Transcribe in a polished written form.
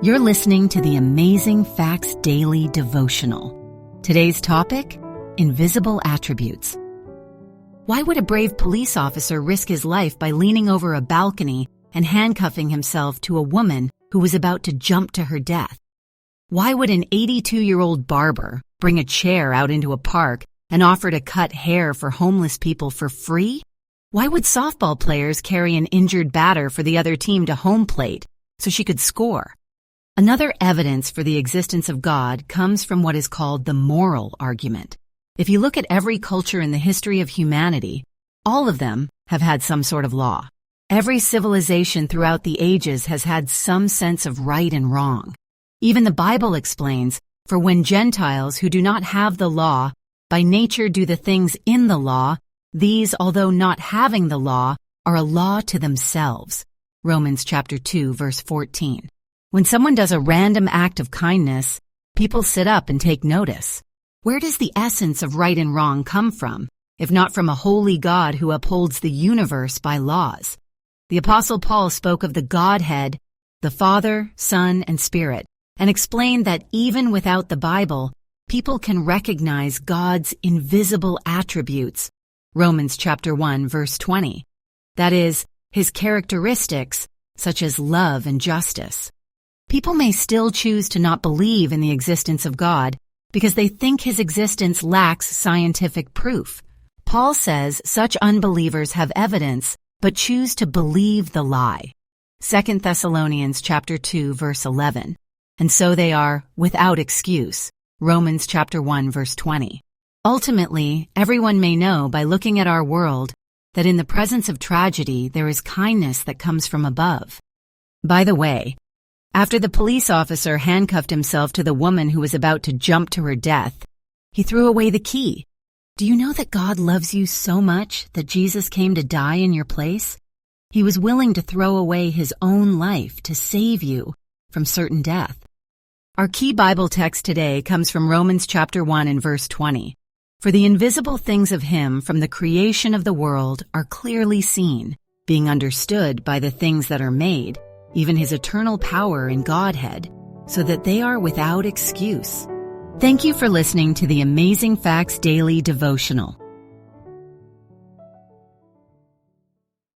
You're listening to the Amazing Facts Daily Devotional. Today's topic, invisible attributes. Why would a brave police officer risk his life by leaning over a balcony and handcuffing himself to a woman who was about to jump to her death? Why would an 82-year-old barber bring a chair out into a park and offer to cut hair for homeless people for free? Why would softball players carry an injured batter for the other team to home plate so she could score? Another evidence for the existence of God comes from what is called the moral argument. If you look at every culture in the history of humanity, all of them have had some sort of law. Every civilization throughout the ages has had some sense of right and wrong. Even the Bible explains, for when Gentiles who do not have the law by nature do the things in the law, these, although not having the law, are a law to themselves. Romans chapter 2, verse 14. When someone does a random act of kindness, people sit up and take notice. Where does the essence of right and wrong come from, if not from a holy God who upholds the universe by laws? The Apostle Paul spoke of the Godhead, the Father, Son, and Spirit, and explained that even without the Bible, people can recognize God's invisible attributes. Romans chapter 1, verse 20. That is, his characteristics, such as love and justice. People may still choose to not believe in the existence of God because they think his existence lacks scientific proof. Paul says such unbelievers have evidence but choose to believe the lie. 2 Thessalonians chapter 2, verse 11. And so they are without excuse. Romans chapter 1, verse 20. Ultimately, everyone may know by looking at our world that in the presence of tragedy there is kindness that comes from above. By the way, after the police officer handcuffed himself to the woman who was about to jump to her death, he threw away the key. Do you know that God loves you so much that Jesus came to die in your place? He was willing to throw away his own life to save you from certain death. Our key Bible text today comes from Romans chapter 1 and verse 20. For the invisible things of him from the creation of the world are clearly seen, being understood by the things that are made, even his eternal power in Godhead, so that they are without excuse. Thank you for listening to the Amazing Facts Daily Devotional.